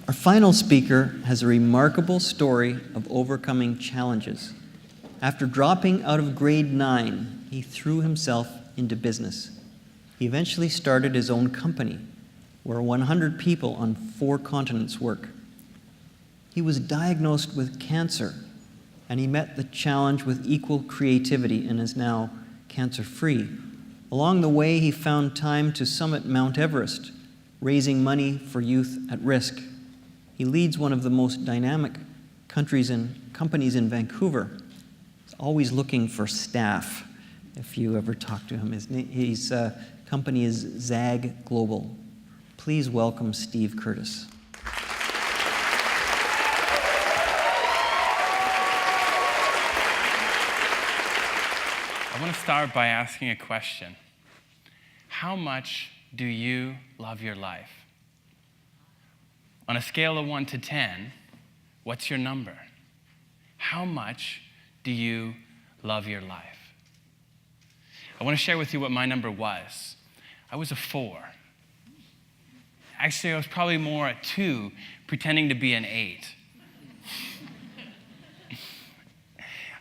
Our final speaker has a remarkable story of overcoming challenges. After dropping out of grade 9, he threw himself into business. He eventually started his own company, where 100 people on 4 continents work. He was diagnosed with cancer, and he met the challenge with equal creativity and is now cancer-free. Along the way, he found time to summit Mount Everest, raising money for youth at risk. He leads one of the most dynamic companies in Vancouver. He's always looking for staff, if you ever talk to him. His company is ZAG Global. Please welcome Steve Curtis. I want to start by asking a question. How much do you love your life? On a scale of 1 to 10, what's your number? How much do you love your life? I want to share with you what my number was. I was a 4. Actually, I was probably more a 2, pretending to be an 8.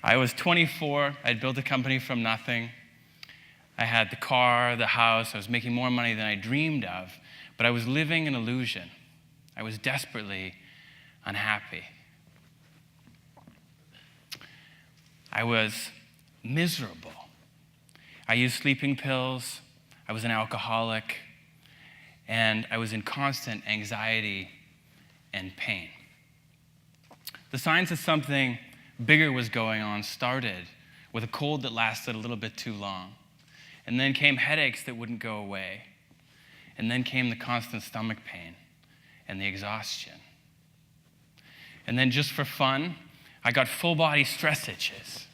I was 24. I'd built a company from nothing. I had the car, the house. I was making more money than I dreamed of, but I was living an illusion. I was desperately unhappy. I was miserable. I used sleeping pills. I was an alcoholic. And I was in constant anxiety and pain. The signs that something bigger was going on started with a cold that lasted a little bit too long. And then came headaches that wouldn't go away. And then came the constant stomach pain and the exhaustion. And then just for fun, I got full body stress itches.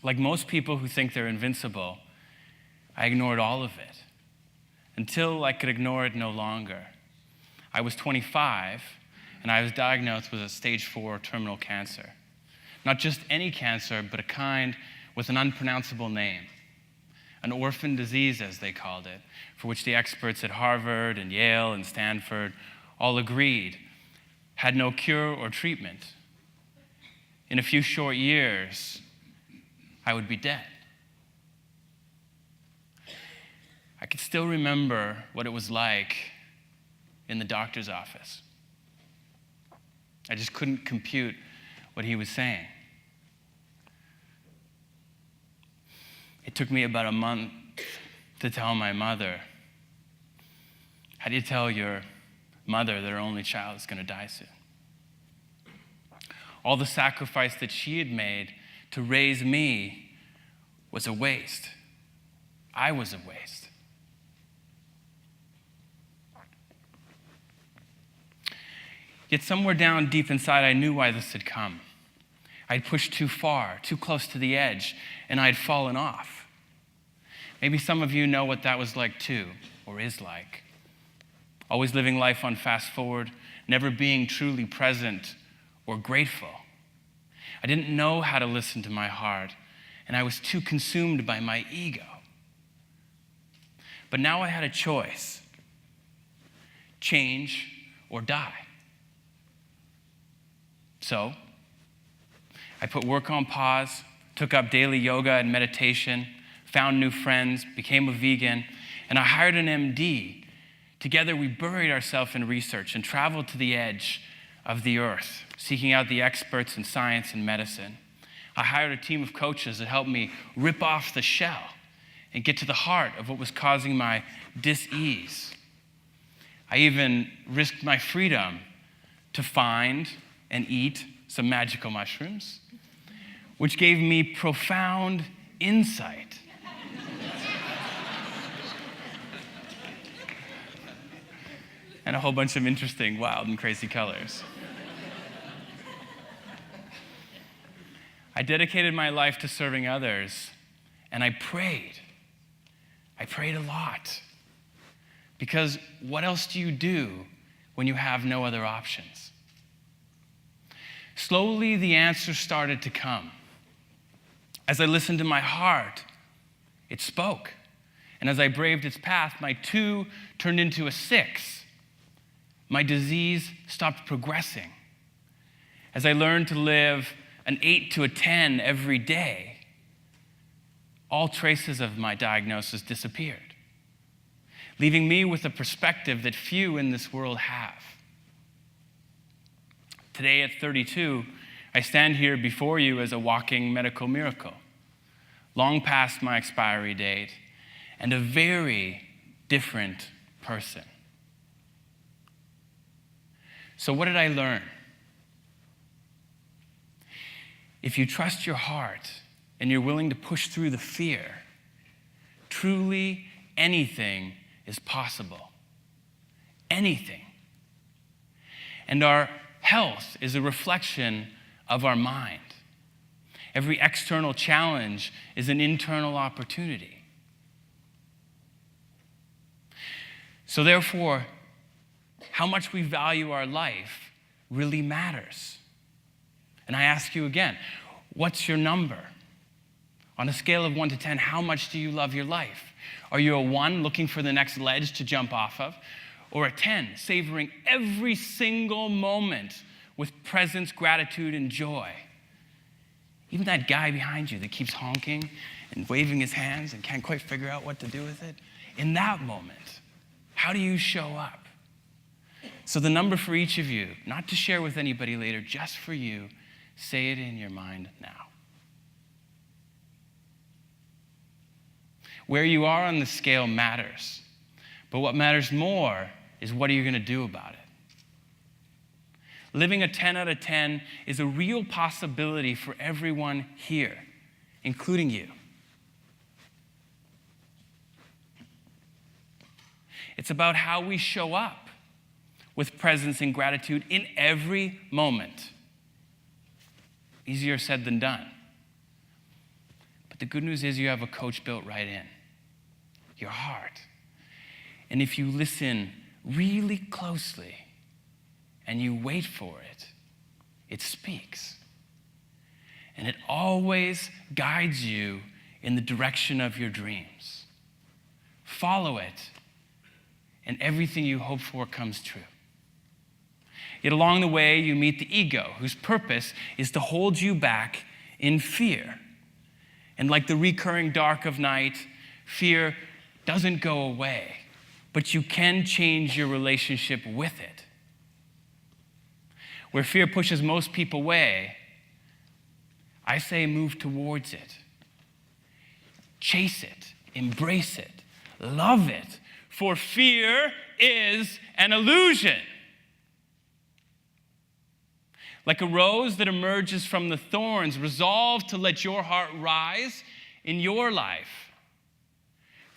Like most people who think they're invincible, I ignored all of it until I could ignore it no longer. I was 25, and I was diagnosed with a stage 4 terminal cancer. Not just any cancer, but a kind with an unpronounceable name. An orphan disease, as they called it, for which the experts at Harvard and Yale and Stanford all agreed had no cure or treatment. In a few short years, I would be dead. I could still remember what it was like in the doctor's office. I just couldn't compute what he was saying. It took me about a month to tell my mother. How do you tell your mother that her only child is going to die soon? All the sacrifice that she had made to raise me was a waste. I was a waste. Yet somewhere down deep inside, I knew why this had come. I'd pushed too far, too close to the edge, and I'd fallen off. Maybe some of you know what that was like too, or is like. Always living life on fast forward, never being truly present or grateful. I didn't know how to listen to my heart, and I was too consumed by my ego. But now I had a choice: change or die. So, I put work on pause, took up daily yoga and meditation, found new friends, became a vegan, and I hired an MD. Together, we buried ourselves in research and traveled to the edge of the earth, seeking out the experts in science and medicine. I hired a team of coaches that helped me rip off the shell and get to the heart of what was causing my dis-ease. I even risked my freedom to find and eat some magical mushrooms, which gave me profound insight. And a whole bunch of interesting, wild, and crazy colors. I dedicated my life to serving others, and I prayed. I prayed a lot. Because what else do you do when you have no other options? Slowly, the answers started to come. As I listened to my heart, it spoke. And as I braved its path, my 2 turned into a 6. My disease stopped progressing. As I learned to live an 8 to a 10 every day, all traces of my diagnosis disappeared, leaving me with a perspective that few in this world have. Today at 32, I stand here before you as a walking medical miracle, long past my expiry date, and a very different person. So what did I learn? If you trust your heart and you're willing to push through the fear, truly anything is possible. Anything. And our health is a reflection of our mind. Every external challenge is an internal opportunity. So therefore, how much we value our life really matters. And I ask you again, what's your number? On a scale of 1 to 10, how much do you love your life? Are you a 1 looking for the next ledge to jump off of? Or a 10 savoring every single moment with presence, gratitude, and joy? Even that guy behind you that keeps honking and waving his hands and can't quite figure out what to do with it, in that moment, how do you show up? So the number for each of you, not to share with anybody later, just for you, say it in your mind now. Where you are on the scale matters, but what matters more is what are you going to do about it? Living a 10 out of 10 is a real possibility for everyone here, including you. It's about how we show up with presence and gratitude in every moment. Easier said than done. But the good news is you have a coach built right in, your heart. And if you listen really closely and you wait for it, it speaks. And it always guides you in the direction of your dreams. Follow it, and everything you hope for comes true. Yet along the way, you meet the ego, whose purpose is to hold you back in fear. And like the recurring dark of night, fear doesn't go away, but you can change your relationship with it. Where fear pushes most people away, I say move towards it. Chase it, embrace it, love it, for fear is an illusion. Like a rose that emerges from the thorns, resolve to let your heart rise in your life.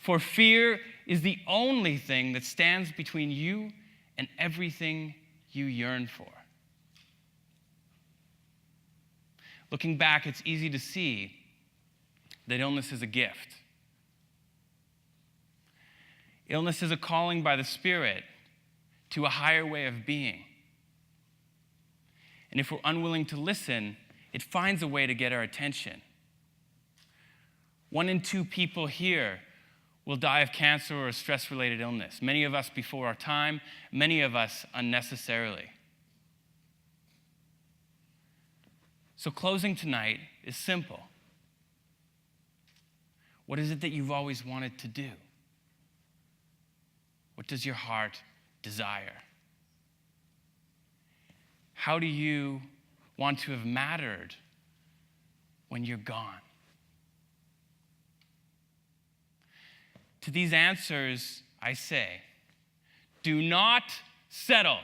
For fear is the only thing that stands between you and everything you yearn for. Looking back, it's easy to see that illness is a gift. Illness is a calling by the Spirit to a higher way of being. And if we're unwilling to listen, it finds a way to get our attention. 1 in 2 people here will die of cancer or a stress-related illness. Many of us before our time, many of us unnecessarily. So closing tonight is simple. What is it that you've always wanted to do? What does your heart desire? How do you want to have mattered when you're gone? To these answers, I say, do not settle.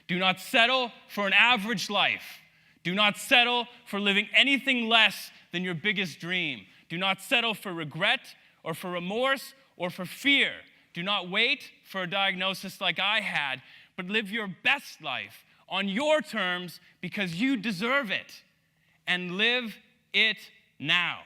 Do not settle for an average life. Do not settle for living anything less than your biggest dream. Do not settle for regret or for remorse or for fear. Do not wait for a diagnosis like I had, but live your best life on your terms because you deserve it, and live it now.